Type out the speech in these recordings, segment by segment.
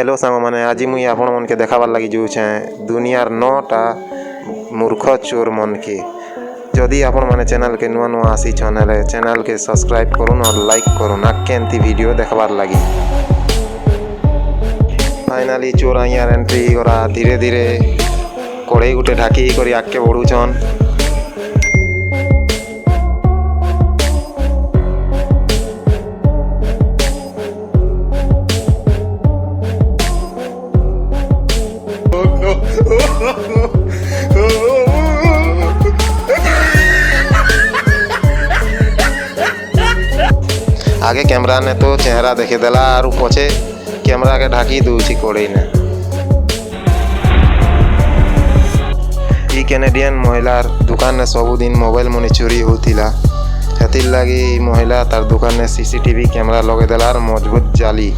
Hello सांग मैंने आज मुई आपण मन के देखाबार लगी जाऊे दुनियार 9टा मूर्ख चोर मन के। जदि आपण मैंने चैनल के नुआ नुआ आसी चैनल के सब्सक्राइब करूँ और लाइक करूँ आके एमती वीडियो देखाबार लगी। फाइनाली चोर आइयार एंट्री करा धीरे धीरे कड़े गुटे ढाकी कर आगे बढ़ुछन। आगे कैमरा ने तो चेहरा देखे देला और पछे कैमरा के ढाकी दूची कोड़ी ने। ई कैनेडियन महिलार दुकान ने सबुदिन मोबाइल मनी चोरी होतिला हेतिर लगी महिला तार दुकान ने सीसीटीवी कैमरा लगे देला और मजबूत जाली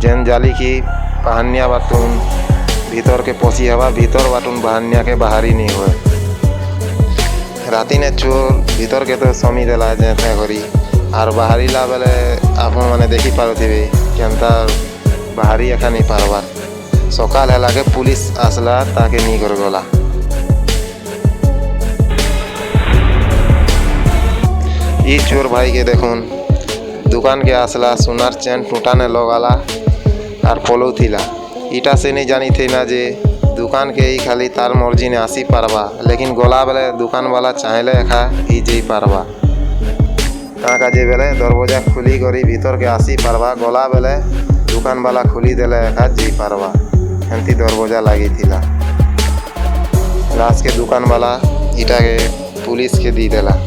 जेन जाली की पहानिया बाटून भीतर के पसी हवा भीतर बाटून बहानिया के बाहरी नहीं हुए। राती ने चोर भीतर के तो समी देला जेते करी और बाहरी ला बेले आपण मैंने देखी पारुथिबे केनता बाहरी एका नहीं पारबार। सकाल है के पुलिस आसला ताके नहीं कर गला। ई चोर भाई के देखुन दुकान के आसला सोनार चैन टूटाने लगाला और फॉलो थिला। इटा से नहीं जानी थे ना जे दुकान के ही खाली तार मर्जी ने आसी पारबा लेकिन गला बेले दुकान वाला चाहले एका ही जी पारबा का जे बेले दरवाजा खुली करी भीतर के आसी पारबा गला बेले दुकान वाला खुली देले एका जी पारबा एमती दरवाजा लगी थिला। लास्ट के दुकान वाला इटा के पुलिस के दी देला।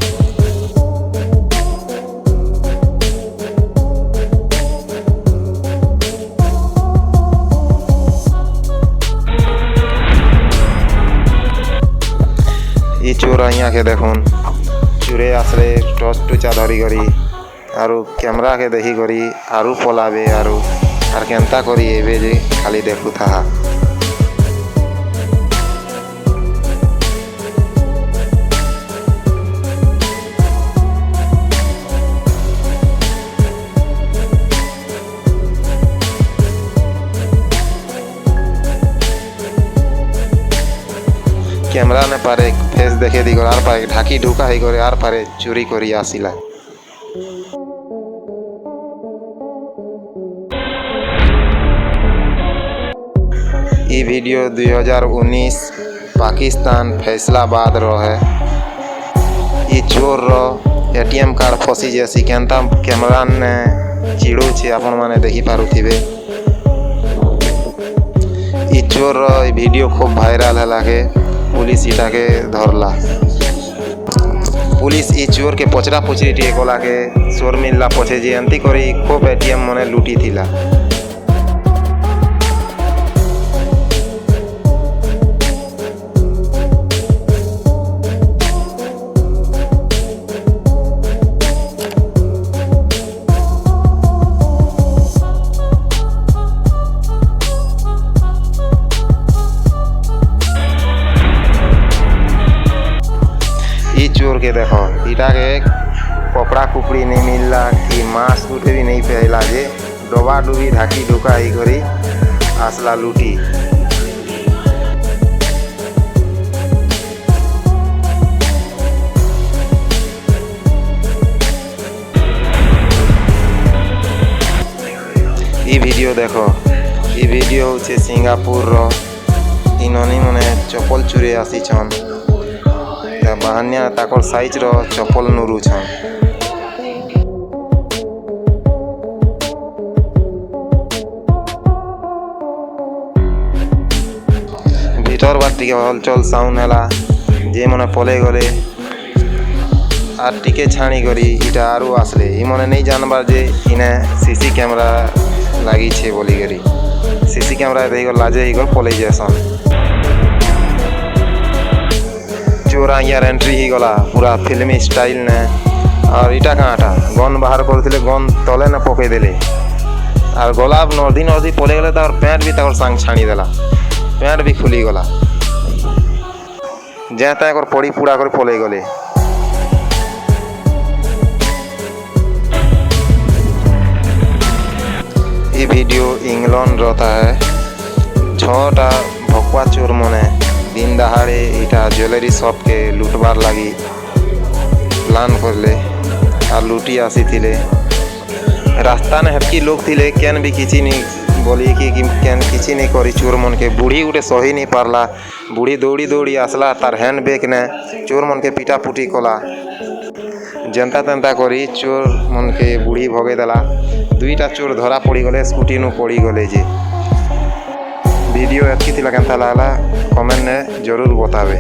ई चोर अइया के देखुन चोरे आसले टर्च टूचा धरी करी आरु कैमरा के देखी करी आरु पलाबे आरु आर केनता करी एबे जे खाली देखु था। कैमरा ने पारे फेस देखे दी आर पारे ढाकी ढुका ही करे आर पारे चोरी करी आसिला। ई वीडियो 2019 पाकिस्तान फैसलाबाद रो है। ई चोर रो एटीएम कार्ड फसी जैसी केनता कैमरा ने चिड़ू छे आपण माने देखी पारुथिबे। ई चोर रो वीडियो खूब वायरल है लागे पुलिस इटा के धरला। पुलिस ई चोर के पचरा पुचरी टे गला के चोर मिलला पछे जे एंती करी खूब एटीएम मने लूटी थिला। चोर के देखो इटा के कपड़ा कुपड़ी नहीं मिलला कि मास्क उठे भी नहीं पहला जे डोबा डुबी ढाकी ढुका ही करी आसला लूटी। ई वीडियो देखो ई वीडियो होचे सिंगापुर रो इनोनी मने चप्पल चुरे आसी छन बहानिया ताकर साइज रो चप्पल नुरु छन। भीतर बार टिके हलचल साउंड हैला जे मने पले गले आर टिके छाणी करी इटा आरु आसले ई मने नहीं जानबार जे इने सीसी कैमरा लागी छे बोली करी सीसी कैमरा देही गल लाजे ही गल पले जैसन। चोरा यार एंट्री ही गला पूरा फिल्मी स्टाइल ने और इटा कहाँटा गन बाहर करथिले गन तले न पके देले और गला नर्दी नर्दी पले गले तार पैंट भी तार सांग छाणी देला पैंट भी खुली गला जेता एकर पड़ी पूरा कर पले गले। इ वीडियो इंग्लैंड रहता है। छटा भकुआ चोर मने दिन दहाड़े इटा ज्वेलरी शॉप के लुटबार लगी प्लान करले और लुटी आसी थिले। रास्ता ने हेतकी लोग थिले केन भी किसी नहीं बोली कि केन किसी नहीं करी चोर मन के। बूढ़ी गोटे सही नहीं पारला, बूढ़ी दौड़ी दौड़ी आसला तार हैंड बैग ने चोर मन के पिटा पुटी कला। जनता तेंता करी चोर मन के बूढ़ी भगे देला। दुईटा चोर धरा पड़ी गले, स्कूटी नु पड़ी गले। जे वीडियो एतकी थिला केनता लागला कमेंट ने जरूर बतावे।